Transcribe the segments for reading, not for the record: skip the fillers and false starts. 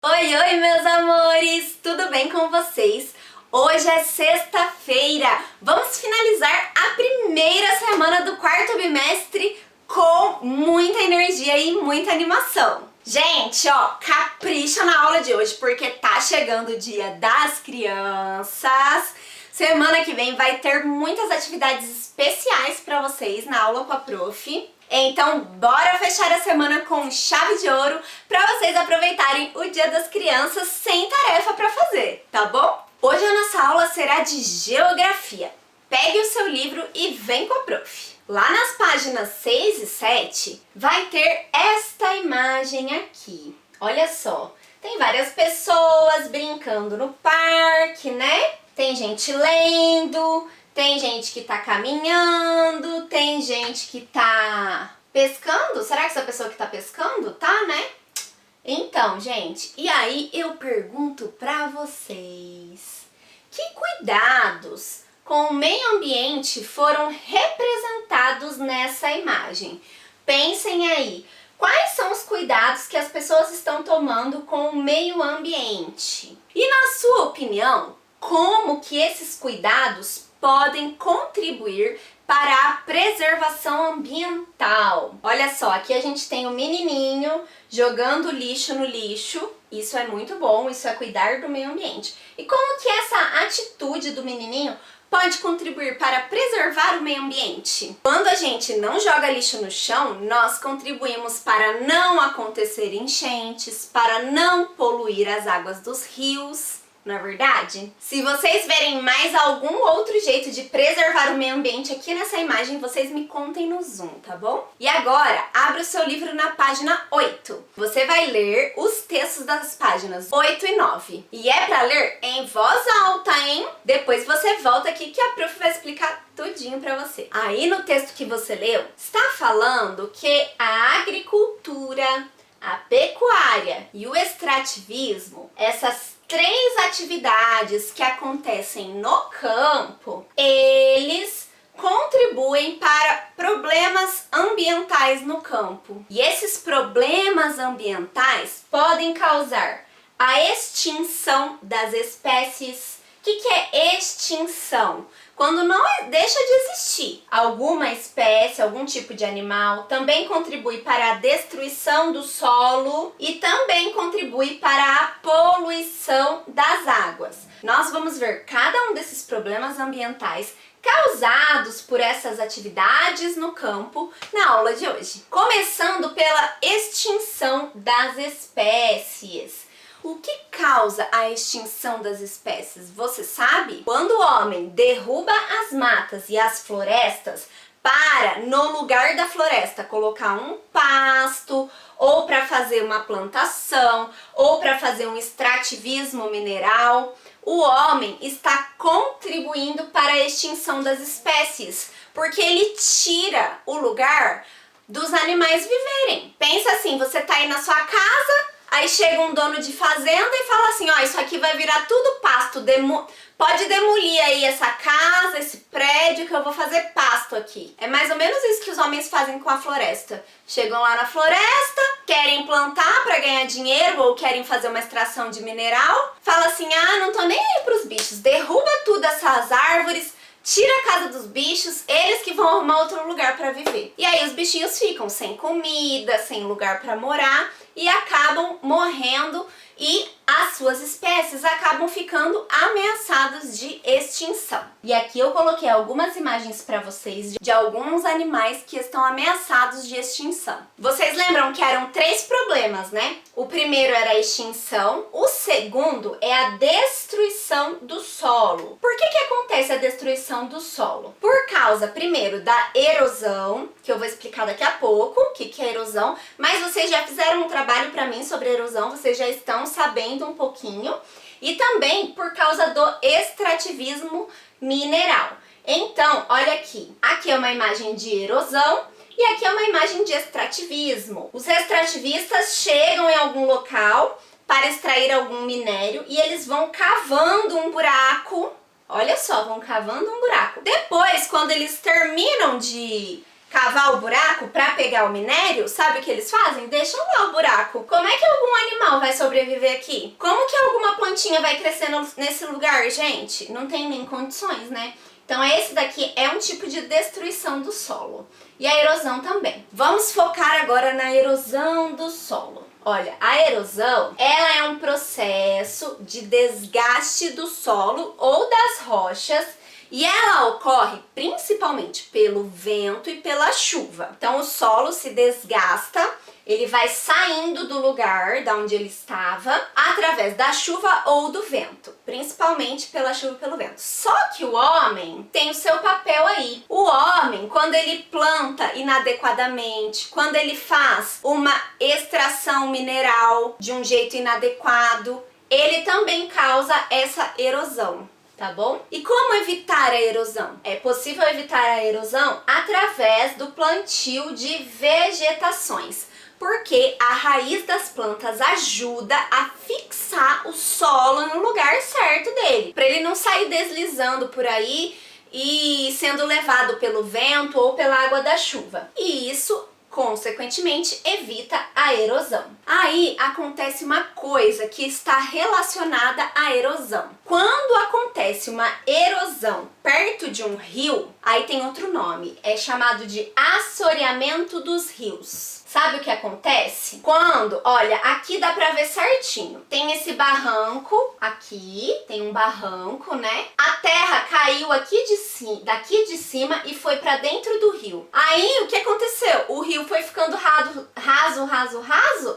Oi, oi, meus amores! Tudo bem com vocês? Hoje é sexta-feira. Vamos finalizar a primeira semana do quarto bimestre com muita energia e muita animação. Gente, ó, capricha na aula de hoje porque tá chegando o Dia das Crianças. Semana que vem vai ter muitas atividades especiais para vocês na aula com a prof. Então, bora fechar a semana com chave de ouro para vocês aproveitarem o Dia das Crianças sem tarefa para fazer, tá bom? Hoje a nossa aula será de geografia. Pegue o seu livro e vem com a prof. Lá nas páginas 6 e 7 vai ter esta imagem aqui. Olha só, tem várias pessoas brincando no parque, né? Tem gente lendo, tem gente que tá caminhando, tem gente que tá pescando. Será que essa pessoa que tá pescando tá, né? Então, gente, e aí eu pergunto pra vocês, que cuidados com o meio ambiente foram representados nessa imagem? Pensem aí, quais são os cuidados que as pessoas estão tomando com o meio ambiente? E na sua opinião, como que esses cuidados podem contribuir para a preservação ambiental? Olha só, aqui a gente tem o menininho jogando lixo no lixo. Isso é muito bom, isso é cuidar do meio ambiente. E como que essa atitude do menininho pode contribuir para preservar o meio ambiente? Quando a gente não joga lixo no chão, nós contribuímos para não acontecer enchentes, para não poluir as águas dos rios. Não é verdade? Se vocês verem mais algum outro jeito de preservar o meio ambiente aqui nessa imagem, vocês me contem no Zoom, tá bom? E agora, abra o seu livro na página 8. Você vai ler os textos das páginas 8 e 9. E é pra ler em voz alta, hein? Depois você volta aqui que a prof vai explicar tudinho pra você. Aí no texto que você leu, está falando que a agricultura, a pecuária e o extrativismo, essas três atividades que acontecem no campo, eles contribuem para problemas ambientais no campo. E esses problemas ambientais podem causar a extinção das espécies. O que é extinção? Quando não deixa de existir alguma espécie, algum tipo de animal, também contribui para a destruição do solo e também contribui para a poluição das águas. Nós vamos ver cada um desses problemas ambientais causados por essas atividades no campo na aula de hoje. Começando pela extinção das espécies. O que causa a extinção das espécies? Você sabe? Quando o homem derruba as matas e as florestas para, no lugar da floresta, colocar um pasto, ou para fazer uma plantação, ou para fazer um extrativismo mineral, o homem está contribuindo para a extinção das espécies, porque ele tira o lugar dos animais viverem. Pensa assim, você tá aí na sua casa, aí chega um dono de fazenda e fala assim, ó, isso aqui vai virar tudo pasto, pode demolir aí essa casa, esse prédio que eu vou fazer pasto aqui. É mais ou menos isso que os homens fazem com a floresta. Chegam lá na floresta, querem plantar para ganhar dinheiro ou querem fazer uma extração de mineral, fala assim, ah, não tô nem aí pros bichos, derruba tudo essas árvores, tira a casa dos bichos, eles que vão arrumar outro lugar para viver. E aí os bichinhos ficam sem comida, sem lugar para morar e acabam morrendo e as suas espécies acabam ficando ameaçadas de extinção. E aqui eu coloquei algumas imagens para vocês de alguns animais que estão ameaçados de extinção. Vocês lembram que eram 3 problemas, né? O primeiro era a extinção, o segundo é a destruição do solo. Por que acontece a destruição do solo? Por causa, primeiro, da erosão, que eu vou explicar daqui a pouco o que é erosão, mas vocês já fizeram um trabalho para mim sobre erosão, vocês já estão sabendo um pouquinho, e também por causa do extrativismo mineral. Então, olha aqui, aqui é uma imagem de erosão e aqui é uma imagem de extrativismo. Os extrativistas chegam em algum local para extrair algum minério e eles vão cavando um buraco, olha só, vão cavando um buraco. Depois, quando eles terminam de cavar o buraco para pegar o minério, sabe o que eles fazem? Deixam lá o buraco. Como é que algum animal vai sobreviver aqui? Como que alguma plantinha vai crescer nesse lugar, gente? Não tem nem condições, né? Então esse daqui é um tipo de destruição do solo. E a erosão também. Vamos focar agora na erosão do solo. Olha, a erosão, ela é um processo de desgaste do solo ou das rochas e ela ocorre principalmente pelo vento e pela chuva. Então o solo se desgasta, ele vai saindo do lugar da onde ele estava através da chuva ou do vento, principalmente pela chuva e pelo vento. Só que o homem tem o seu papel aí. O homem, quando ele planta inadequadamente, quando ele faz uma extração mineral de um jeito inadequado, ele também causa essa erosão. Tá bom? E como evitar a erosão? É possível evitar a erosão através do plantio de vegetações, porque a raiz das plantas ajuda a fixar o solo no lugar certo dele, para ele não sair deslizando por aí e sendo levado pelo vento ou pela água da chuva. E isso consequentemente, evita a erosão. Aí acontece uma coisa que está relacionada à erosão. Quando acontece uma erosão perto de um rio, aí tem outro nome, é chamado de assoreamento dos rios. Sabe o que acontece? Quando, olha, aqui dá pra ver certinho. Tem esse barranco, aqui tem um barranco, né? A terra caiu aqui daqui de cima e foi pra dentro do rio. Aí, o que aconteceu? O rio foi ficando raso,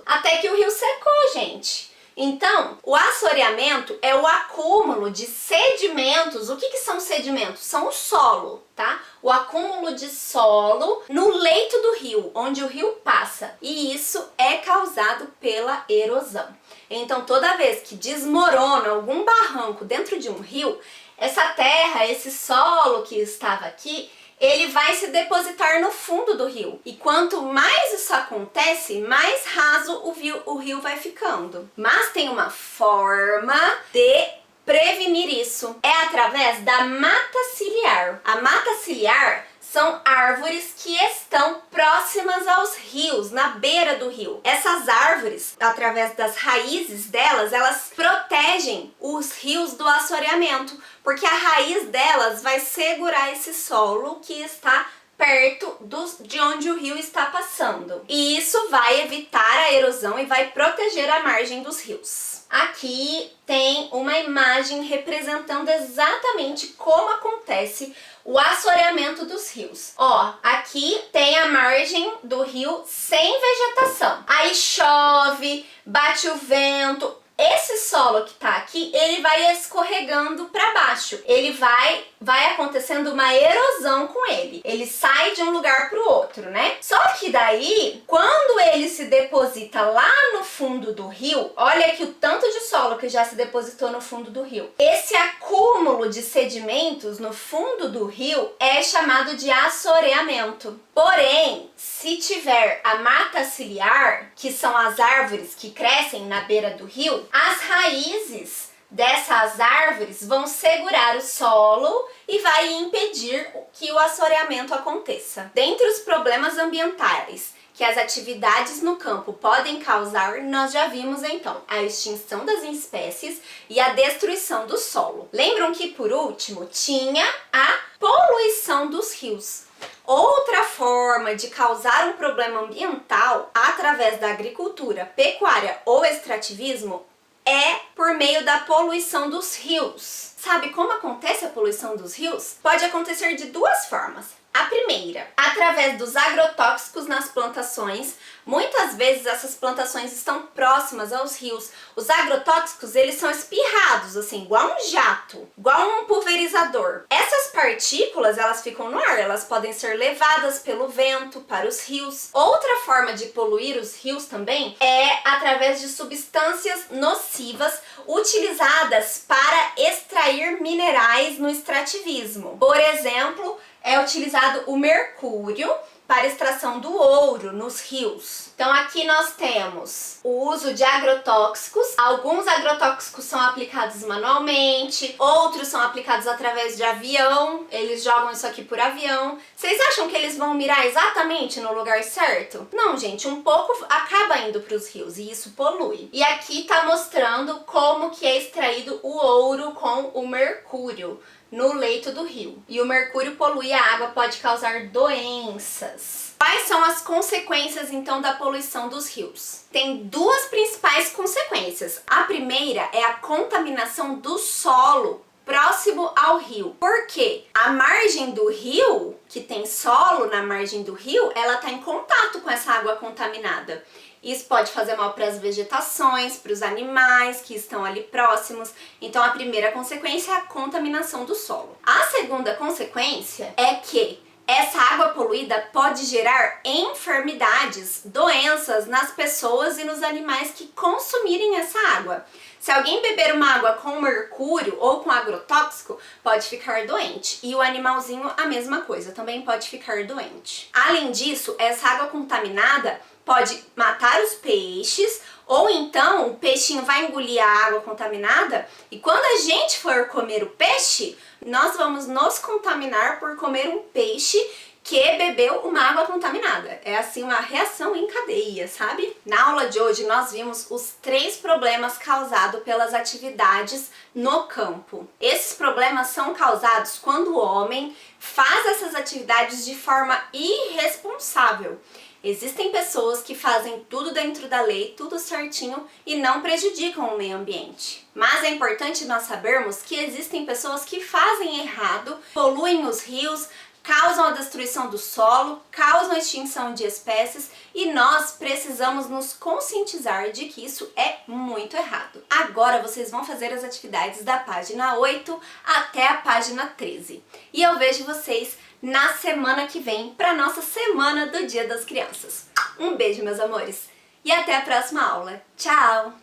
até que o rio secou, gente. Então, o assoreamento é o acúmulo de sedimentos. O que são sedimentos? São o solo, tá? O acúmulo de solo no leito do rio, onde o rio passa. E isso é causado pela erosão. Então, toda vez que desmorona algum barranco dentro de um rio, essa terra, esse solo que estava aqui, ele vai se depositar no fundo do rio. E quanto mais isso acontece, mais raso o rio vai ficando. Mas tem uma forma de prevenir isso. É através da mata ciliar. A mata ciliar são árvores que estão próximas aos rios, na beira do rio. Essas árvores, através das raízes delas, elas protegem os rios do assoreamento, porque a raiz delas vai segurar esse solo que está perto de onde o rio está passando. E isso vai evitar a erosão e vai proteger a margem dos rios. Aqui tem uma imagem representando exatamente como acontece o assoreamento dos rios. Ó, aqui tem a margem do rio sem vegetação. Aí chove, bate o vento. Esse solo que tá aqui, ele vai escorregando para baixo. Ele vai acontecendo uma erosão com ele. Ele sai de um lugar para o outro, né? Só que daí, quando ele se deposita lá no fundo do rio, olha aqui o tanto de solo que já se depositou no fundo do rio. Esse acúmulo de sedimentos no fundo do rio é chamado de assoreamento. Porém, se tiver a mata ciliar, que são as árvores que crescem na beira do rio, as raízes dessas árvores vão segurar o solo e vai impedir que o assoreamento aconteça. Dentre os problemas ambientais que as atividades no campo podem causar, nós já vimos então a extinção das espécies e a destruição do solo. Lembram que por último tinha a poluição dos rios. Outra forma de causar um problema ambiental através da agricultura, pecuária ou extrativismo é por meio da poluição dos rios. Sabe como acontece a poluição dos rios? Pode acontecer de duas formas. A primeira, através dos agrotóxicos nas plantações. Muitas vezes essas plantações estão próximas aos rios. Os agrotóxicos, eles são espirrados, assim, igual um jato, igual um pulverizador. Essas partículas, elas ficam no ar, elas podem ser levadas pelo vento para os rios. Outra forma de poluir os rios também é através de substâncias nocivas utilizadas para extrair minerais no extrativismo. Por exemplo, é utilizado o mercúrio para extração do ouro nos rios. Então aqui nós temos o uso de agrotóxicos. Alguns agrotóxicos são aplicados manualmente, outros são aplicados através de avião. Eles jogam isso aqui por avião. Vocês acham que eles vão mirar exatamente no lugar certo? Não, gente, um pouco acaba indo para os rios e isso polui. E aqui tá mostrando como que é extraído o ouro com o mercúrio no leito do rio. E o mercúrio polui a água, pode causar doenças. Quais são as consequências, então, da poluição dos rios? Tem duas principais consequências. A primeira é a contaminação do solo próximo ao rio. Por quê? A margem do rio, que tem solo na margem do rio, ela está em contato com essa água contaminada. Isso pode fazer mal para as vegetações, para os animais que estão ali próximos. Então a primeira consequência é a contaminação do solo. A segunda consequência é que essa água poluída pode gerar enfermidades, doenças nas pessoas e nos animais que consumirem essa água. Se alguém beber uma água com mercúrio ou com agrotóxico, pode ficar doente. E o animalzinho, a mesma coisa, também pode ficar doente. Além disso, essa água contaminada pode matar os peixes, ou então o peixinho vai engolir a água contaminada e quando a gente for comer o peixe, nós vamos nos contaminar por comer um peixe que bebeu uma água contaminada. É assim uma reação em cadeia, sabe? Na aula de hoje nós vimos os 3 problemas causados pelas atividades no campo. Esses problemas são causados quando o homem faz essas atividades de forma irresponsável. Existem pessoas que fazem tudo dentro da lei, tudo certinho e não prejudicam o meio ambiente. Mas é importante nós sabermos que existem pessoas que fazem errado, poluem os rios, causam a destruição do solo, causam a extinção de espécies e nós precisamos nos conscientizar de que isso é muito errado. Agora vocês vão fazer as atividades da página 8 até a página 13. E eu vejo vocês na semana que vem para nossa semana do Dia das Crianças. Um beijo, meus amores, e até a próxima aula. Tchau!